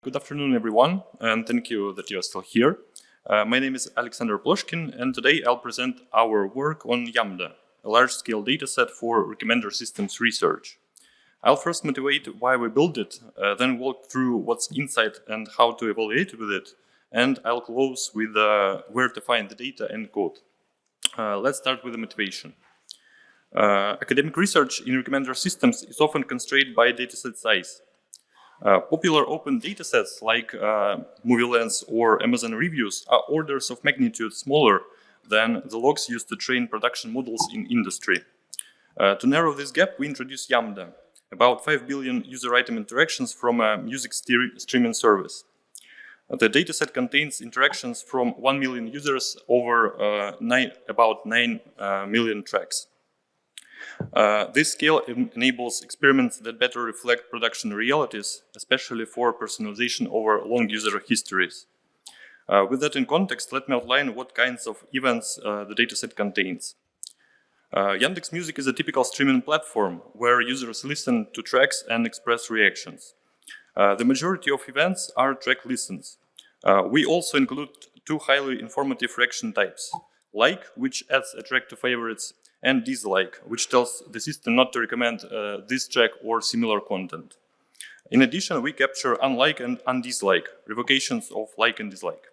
Good afternoon, everyone, and thank you that you are still here. My name is Alexander Ploshkin, and today I'll present our work on YAMDA, a large-scale dataset for recommender systems research. I'll first motivate why we built it, then walk through what's inside and how to evaluate with it, and I'll close with where to find the data and code. Let's start with the motivation. Academic research in recommender systems is often constrained by dataset size. Popular open datasets like MovieLens or Amazon Reviews are orders of magnitude smaller than the logs used to train production models in industry. To narrow this gap, we introduced YAMDA, about 5 billion user item interactions from a music streaming service. The dataset contains interactions from 1 million users over about 9 million tracks. This scale enables experiments that better reflect production realities, especially for personalization over long user histories. With that in context, let me outline what kinds of events the dataset contains. Yandex Music is a typical streaming platform where users listen to tracks and express reactions. The majority of events are track listens. We also include two highly informative reaction types: like, which adds a track to favorites, and dislike, which tells the system not to recommend this track or similar content. In addition, we capture unlike and undislike, revocations of like and dislike.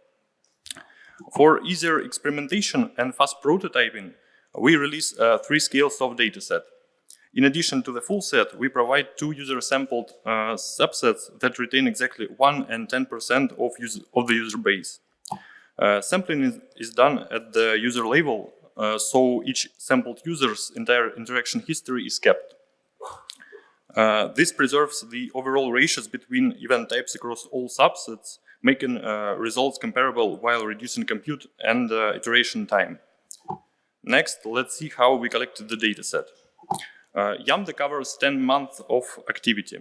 For easier experimentation and fast prototyping, we release 3 scales of dataset. In addition to the full set, we provide 2 user-sampled subsets that retain exactly 1 and 10% of the user base. Sampling is done at the user level, so each sampled user's entire interaction history is kept. This preserves the overall ratios between event types across all subsets, making results comparable while reducing compute and iteration time. Next, let's see how we collected the dataset. YAMDA covers 10 months of activity.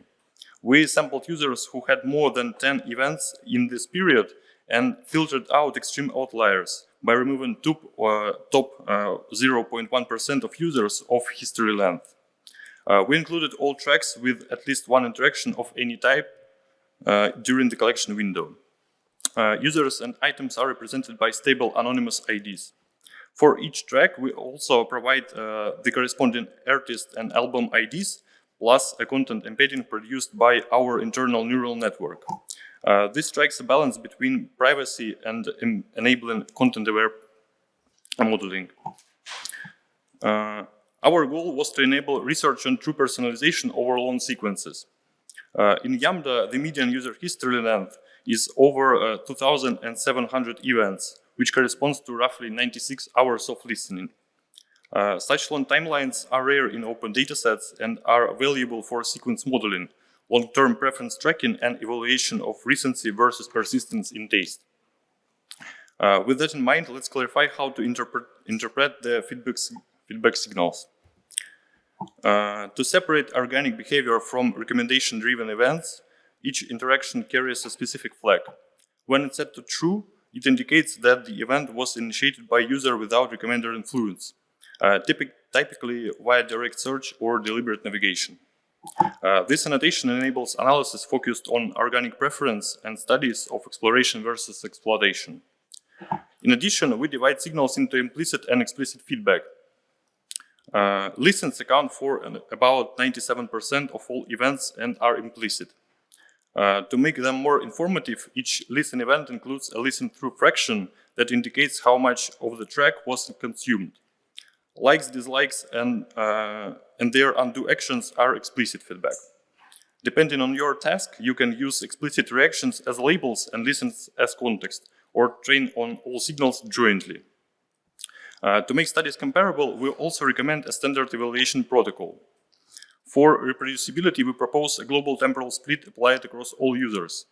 We sampled users who had more than 10 events in this period and filtered out extreme outliers by removing top 0.1% of users of history length. We included all tracks with at least one interaction of any type during the collection window. Users and items are represented by stable anonymous IDs. For each track, we also provide the corresponding artist and album IDs, plus a content embedding produced by our internal neural network. This strikes a balance between privacy and enabling content-aware modeling. Our goal was to enable research on true personalization over long sequences. In YAMDA, the median user history length is over 2,700 events, which corresponds to roughly 96 hours of listening. Such long timelines are rare in open datasets and are valuable for sequence modeling, long-term preference tracking, and evaluation of recency versus persistence in taste. With that in mind, let's clarify how to interpret the feedback signals. To separate organic behavior from recommendation-driven events, each interaction carries a specific flag. When it's set to true, it indicates that the event was initiated by user without recommender influence, typically via direct search or deliberate navigation. This annotation enables analysis focused on organic preference and studies of exploration versus exploitation. In addition, we divide signals into implicit and explicit feedback. Listens account for about 97% of all events and are implicit. To make them more informative, each listen event includes a listen-through fraction that indicates how much of the track was consumed. Likes, dislikes, and their undo actions are explicit feedback. Depending on your task, you can use explicit reactions as labels and listens as context, or train on all signals jointly. To make studies comparable, we also recommend a standard evaluation protocol. For reproducibility, we propose a global temporal split applied across all users.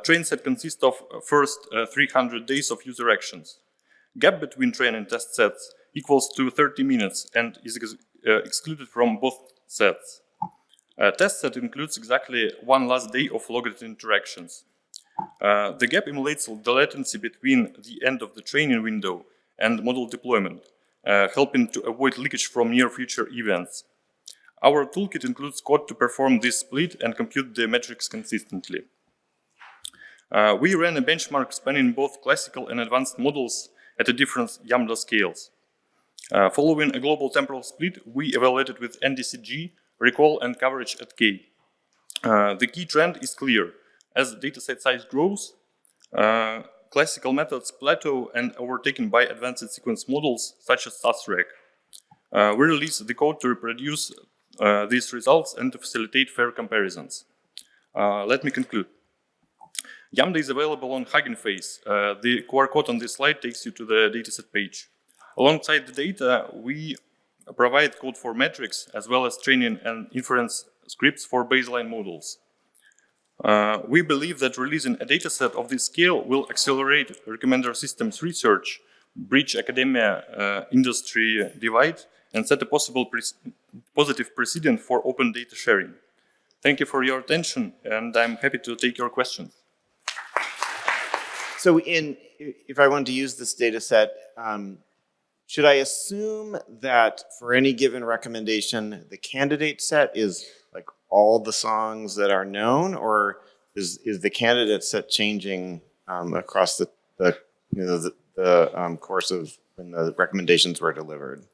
Train set consists of first 300 days of user actions. Gap between train and test sets equals to 30 minutes and is excluded from both sets. Test set includes exactly one last day of logged interactions. The gap emulates the latency between the end of the training window and model deployment, helping to avoid leakage from near future events. Our toolkit includes code to perform this split and compute the metrics consistently. We ran a benchmark spanning both classical and advanced models at a different YAMDA scales. Following a global temporal split, we evaluated with NDCG, recall, and coverage at K. The key trend is clear. As dataset size grows, classical methods plateau and overtaken by advanced sequence models such as SASREC. We release the code to reproduce these results and to facilitate fair comparisons. Let me conclude. YAMDA is available on Hugging Face. The QR code on this slide takes you to the dataset page. Alongside the data, we provide code for metrics as well as training and inference scripts for baseline models. We believe that releasing a dataset of this scale will accelerate recommender systems research, bridge academia industry divide, and set a possible positive precedent for open data sharing. Thank you for your attention, and I'm happy to take your questions. So if I wanted to use this data set, should I assume that for any given recommendation, the candidate set is like all the songs that are known, or is the candidate set changing across the course of when the recommendations were delivered?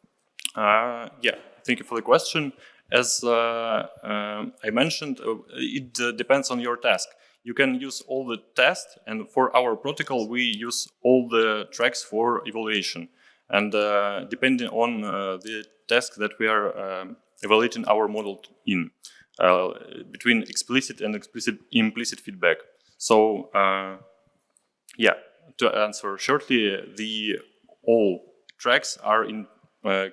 Yeah, thank you for the question. As I mentioned, it depends on your task. You can use all the tests, and for our protocol, we use all the tracks for evaluation. And depending on the task that we are evaluating our model in, between explicit and implicit feedback. So, yeah, to answer shortly, all tracks are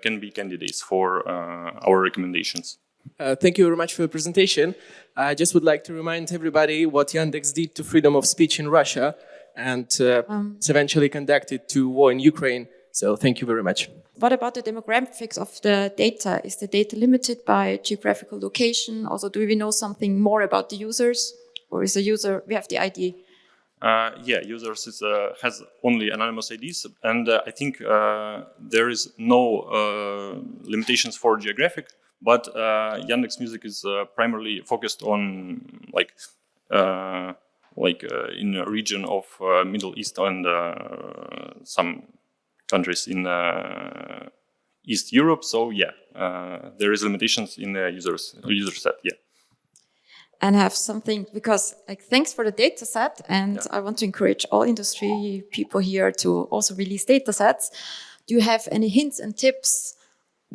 can be candidates for our recommendations. Thank you very much for the presentation. I just would like to remind everybody what Yandex did to freedom of speech in Russia, and it's eventually conducted to war in Ukraine. So thank you very much. What about the demographics of the data? Is the data limited by geographical location? Also, do we know something more about the users? Or is the user, we have the ID? Yeah, users has only anonymous IDs, and I think there is no limitations for geographic, but Yandex Music is primarily focused on in a region of Middle East and some countries in East Europe. So yeah, there is limitations in the user set. Yeah. And have something, because thanks for the data set, and I want to encourage all industry people here to also release data sets. Do you have any hints and tips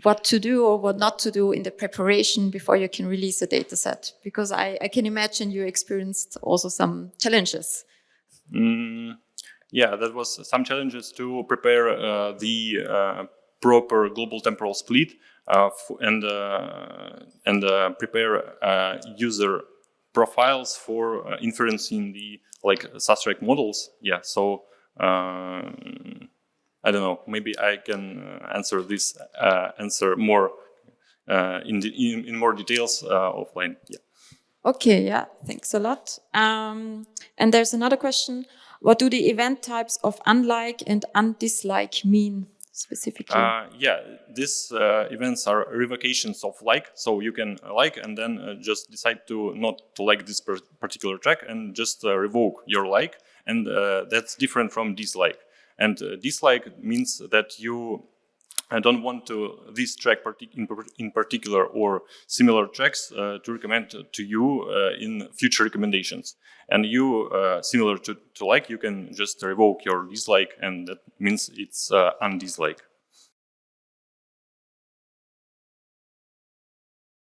what to do or what not to do in the preparation before you can release a data set? Because I can imagine you experienced also some challenges. Yeah, that was some challenges to prepare the proper global temporal split and prepare user profiles for inferencing the SASREC models. Yeah, so I don't know. Maybe I can answer this answer more in more details offline. Yeah. Okay. Yeah. Thanks a lot. And there's another question. What do the event types of unlike and undislike mean specifically? Yeah, these events are revocations of like. So you can like and then just decide to not to like this particular track and just revoke your like. And that's different from dislike. And dislike means that you don't want this track in particular or similar tracks to recommend to you in future recommendations. And you, similar to like, you can just revoke your dislike, and that means it's undislike.